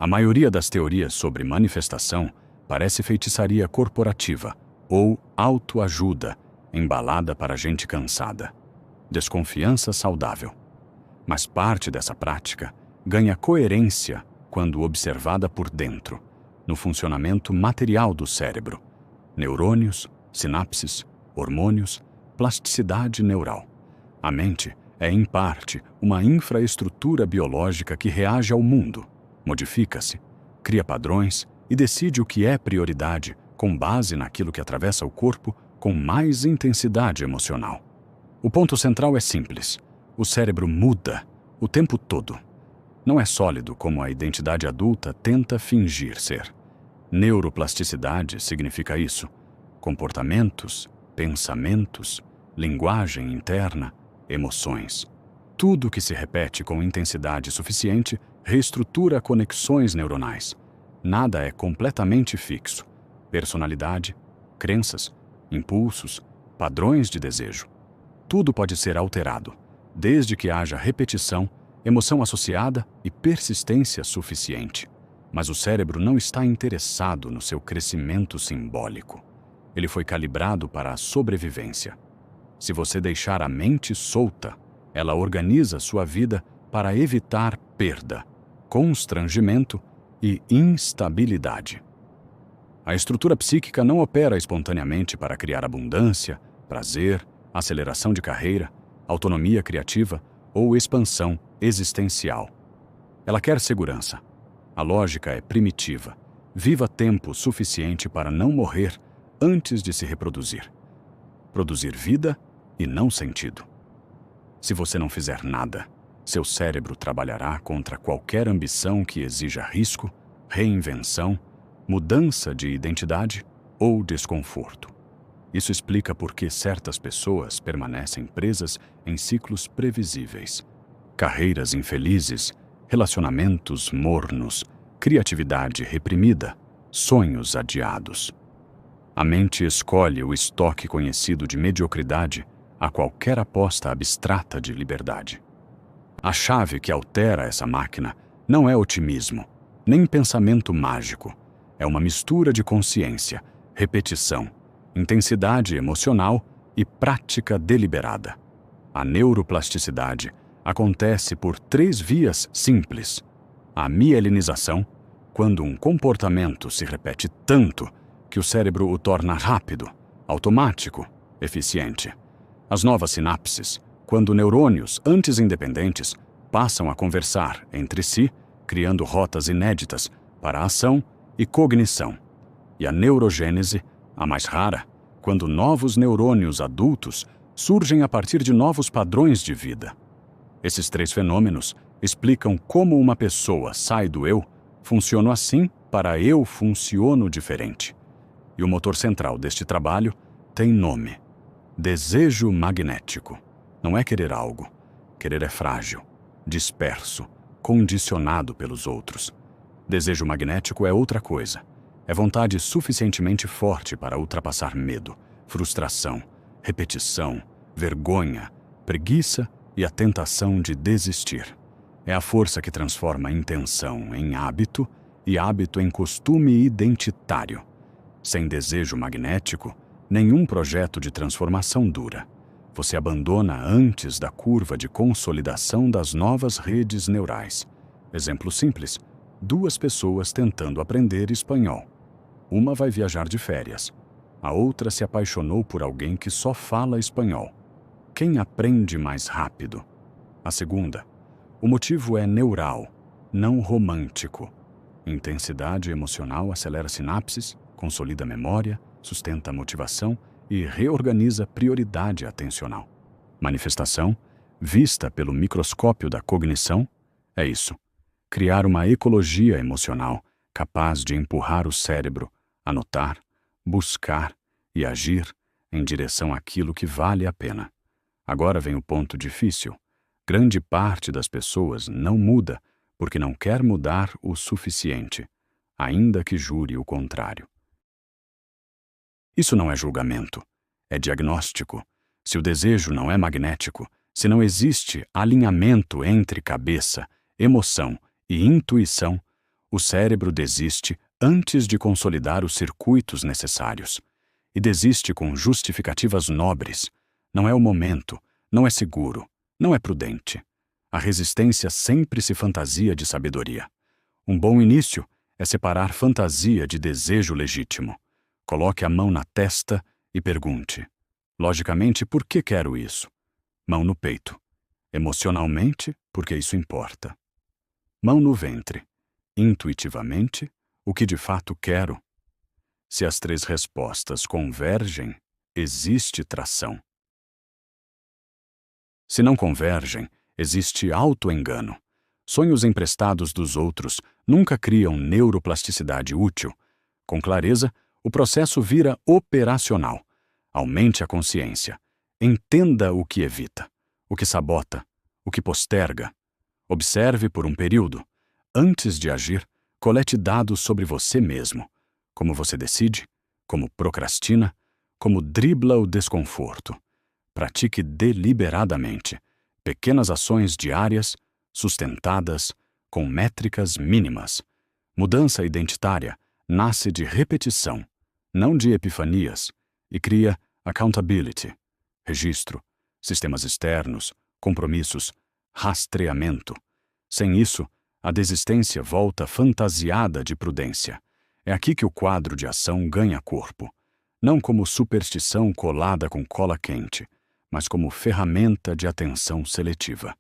A maioria das teorias sobre manifestação parece feitiçaria corporativa ou autoajuda embalada para gente cansada. Desconfiança saudável. Mas parte dessa prática ganha coerência quando observada por dentro, no funcionamento material do cérebro. Neurônios, sinapses, hormônios, plasticidade neural. A mente é, em parte, uma infraestrutura biológica que reage ao mundo, modifica-se, cria padrões e decide o que é prioridade com base naquilo que atravessa o corpo com mais intensidade emocional. O ponto central é simples. O cérebro muda o tempo todo. Não é sólido como a identidade adulta tenta fingir ser. Neuroplasticidade significa isso. Comportamentos, pensamentos, linguagem interna, emoções. Tudo que se repete com intensidade suficiente reestrutura conexões neuronais. Nada é completamente fixo. Personalidade, crenças, impulsos, padrões de desejo. Tudo pode ser alterado, desde que haja repetição, emoção associada e persistência suficiente. Mas o cérebro não está interessado no seu crescimento simbólico. Ele foi calibrado para a sobrevivência. Se você deixar a mente solta, ela organiza sua vida para evitar perda, constrangimento e instabilidade. A estrutura psíquica não opera espontaneamente para criar abundância, prazer, aceleração de carreira, autonomia criativa ou expansão existencial. Ela quer segurança. A lógica é primitiva. Viva tempo suficiente para não morrer antes de se reproduzir. Produzir vida e não sentido. Se você não fizer nada, seu cérebro trabalhará contra qualquer ambição que exija risco, reinvenção, mudança de identidade ou desconforto. Isso explica por que certas pessoas permanecem presas em ciclos previsíveis. Carreiras infelizes, relacionamentos mornos, criatividade reprimida, sonhos adiados. A mente escolhe o estoque conhecido de mediocridade a qualquer aposta abstrata de liberdade. A chave que altera essa máquina não é otimismo, nem pensamento mágico. É uma mistura de consciência, repetição, intensidade emocional e prática deliberada. A neuroplasticidade acontece por 3 vias simples. A mielinização, quando um comportamento se repete tanto que o cérebro o torna rápido, automático, eficiente. As novas sinapses, quando neurônios antes independentes passam a conversar entre si, criando rotas inéditas para ação e cognição. E a neurogênese, a mais rara, quando novos neurônios adultos surgem a partir de novos padrões de vida. Esses 3 fenômenos explicam como uma pessoa sai do eu, funciono assim para eu funciono diferente. E o motor central deste trabalho tem nome: desejo magnético. Não é querer algo. Querer é frágil, disperso, condicionado pelos outros. Desejo magnético é outra coisa. É vontade suficientemente forte para ultrapassar medo, frustração, repetição, vergonha, preguiça e a tentação de desistir. É a força que transforma intenção em hábito e hábito em costume identitário. Sem desejo magnético, nenhum projeto de transformação dura. Você abandona antes da curva de consolidação das novas redes neurais. Exemplo simples: 2 pessoas tentando aprender espanhol. Uma vai viajar de férias. A outra se apaixonou por alguém que só fala espanhol. Quem aprende mais rápido? A segunda. O motivo é neural, não romântico. Intensidade emocional acelera sinapses, consolida a memória, sustenta a motivação e reorganiza a prioridade atencional. Manifestação, vista pelo microscópio da cognição, é isso: criar uma ecologia emocional capaz de empurrar o cérebro a notar, buscar e agir em direção àquilo que vale a pena. Agora vem o ponto difícil. Grande parte das pessoas não muda porque não quer mudar o suficiente, ainda que jure o contrário. Isso não é julgamento, é diagnóstico. Se o desejo não é magnético, se não existe alinhamento entre cabeça, emoção e intuição, O cérebro desiste antes de consolidar os circuitos necessários. E desiste com justificativas nobres. Não é o momento, não é seguro, não é prudente. A resistência sempre se fantasia de sabedoria. Um bom início é separar fantasia de desejo legítimo. Coloque a mão na testa e pergunte: logicamente, por que quero isso? Mão no peito. Emocionalmente, porque isso importa. Mão no ventre. Intuitivamente, o que de fato quero. Se as 3 respostas convergem, existe tração. Se não convergem, existe autoengano. Sonhos emprestados dos outros nunca criam neuroplasticidade útil. Com clareza, o processo vira operacional. Aumente a consciência. Entenda o que evita, o que sabota, o que posterga. Observe por um período. Antes de agir, colete dados sobre você mesmo. Como você decide, como procrastina, como dribla o desconforto. Pratique deliberadamente pequenas ações diárias, sustentadas, com métricas mínimas. Mudança identitária nasce de repetição, não de epifanias, e cria accountability, registro, sistemas externos, compromissos, rastreamento. Sem isso, a desistência volta fantasiada de prudência. É aqui que o quadro de ação ganha corpo, não como superstição colada com cola quente, mas como ferramenta de atenção seletiva.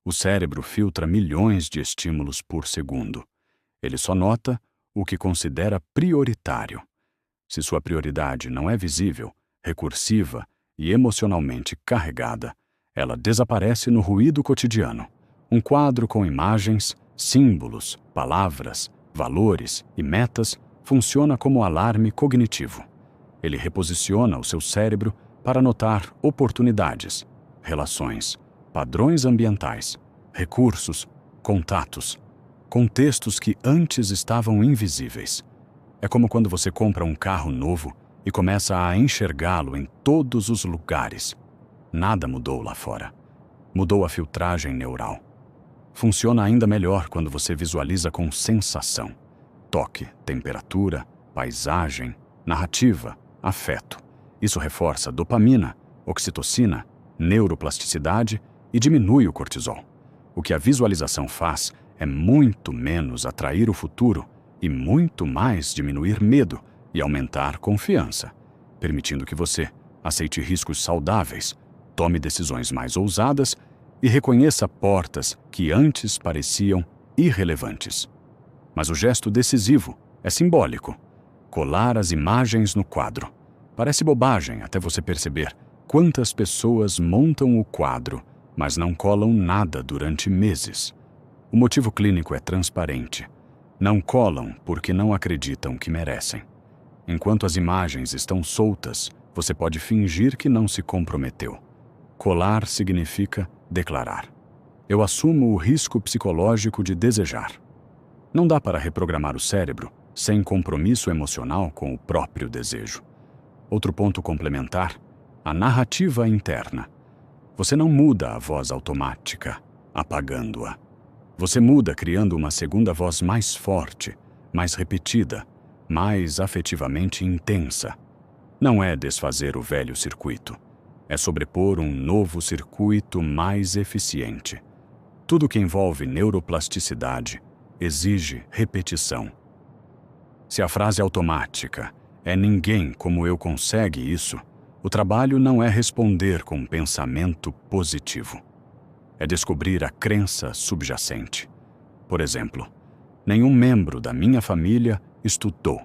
O cérebro filtra milhões de estímulos por segundo. Ele só nota o que considera prioritário. Se sua prioridade não é visível, recursiva e emocionalmente carregada, ela desaparece no ruído cotidiano. Um quadro com imagens, símbolos, palavras, valores e metas funciona como alarme cognitivo. Ele reposiciona o seu cérebro para notar oportunidades, relações, padrões ambientais, recursos, contatos, contextos que antes estavam invisíveis. É como quando você compra um carro novo e começa a enxergá-lo em todos os lugares. Nada mudou lá fora. Mudou a filtragem neural. Funciona ainda melhor quando você visualiza com sensação. Toque, temperatura, paisagem, narrativa, afeto. Isso reforça dopamina, oxitocina, neuroplasticidade e diminui o cortisol. O que a visualização faz é muito menos atrair o futuro e muito mais diminuir medo e aumentar confiança, permitindo que você aceite riscos saudáveis, tome decisões mais ousadas e reconheça portas que antes pareciam irrelevantes. Mas o gesto decisivo é simbólico. Colar as imagens no quadro. Parece bobagem até você perceber quantas pessoas montam o quadro, mas não colam nada durante meses. O motivo clínico é transparente. Não colam porque não acreditam que merecem. Enquanto as imagens estão soltas, você pode fingir que não se comprometeu. Colar significa declarar. Eu assumo o risco psicológico de desejar. Não dá para reprogramar o cérebro sem compromisso emocional com o próprio desejo. Outro ponto complementar, a narrativa interna. Você não muda a voz automática, apagando-a. Você muda criando uma segunda voz mais forte, mais repetida, mais afetivamente intensa. Não é desfazer o velho circuito. É sobrepor um novo circuito mais eficiente. Tudo que envolve neuroplasticidade exige repetição. Se a frase automática é "ninguém como eu consegue isso", o trabalho não é responder com pensamento positivo. É descobrir a crença subjacente. Por exemplo, nenhum membro da minha família estudou.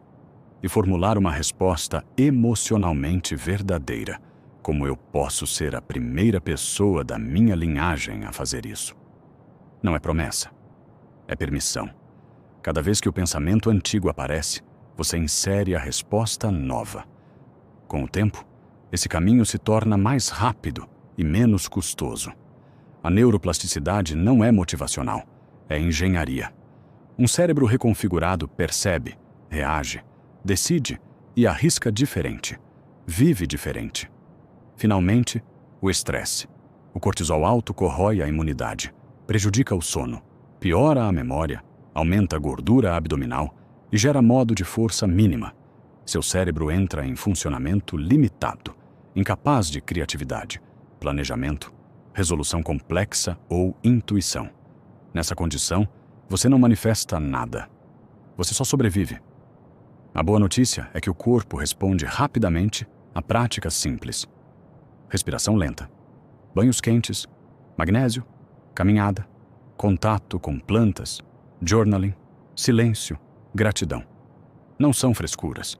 E formular uma resposta emocionalmente verdadeira, como eu posso ser a primeira pessoa da minha linhagem a fazer isso. Não é promessa, é permissão. Cada vez que o pensamento antigo aparece, você insere a resposta nova. Com o tempo, esse caminho se torna mais rápido e menos custoso. A neuroplasticidade não é motivacional, é engenharia. Um cérebro reconfigurado percebe, reage, decide e arrisca diferente, vive diferente. Finalmente, o estresse. O cortisol alto corrói a imunidade, prejudica o sono, piora a memória, aumenta a gordura abdominal e gera modo de força mínima. Seu cérebro entra em funcionamento limitado, incapaz de criatividade, planejamento, resolução complexa ou intuição. Nessa condição, você não manifesta nada. Você só sobrevive. A boa notícia é que o corpo responde rapidamente a práticas simples. Respiração lenta, banhos quentes, magnésio, caminhada, contato com plantas, journaling, silêncio, gratidão. Não são frescuras.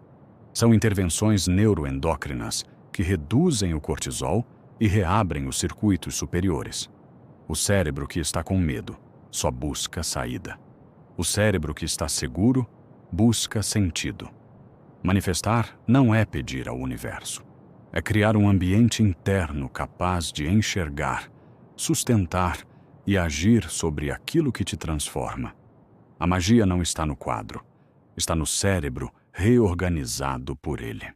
São intervenções neuroendócrinas que reduzem o cortisol e reabrem os circuitos superiores. O cérebro que está com medo só busca saída. O cérebro que está seguro busca sentido. Manifestar não é pedir ao universo. É criar um ambiente interno capaz de enxergar, sustentar e agir sobre aquilo que te transforma. A magia não está no quadro. Está no cérebro reorganizado por ele.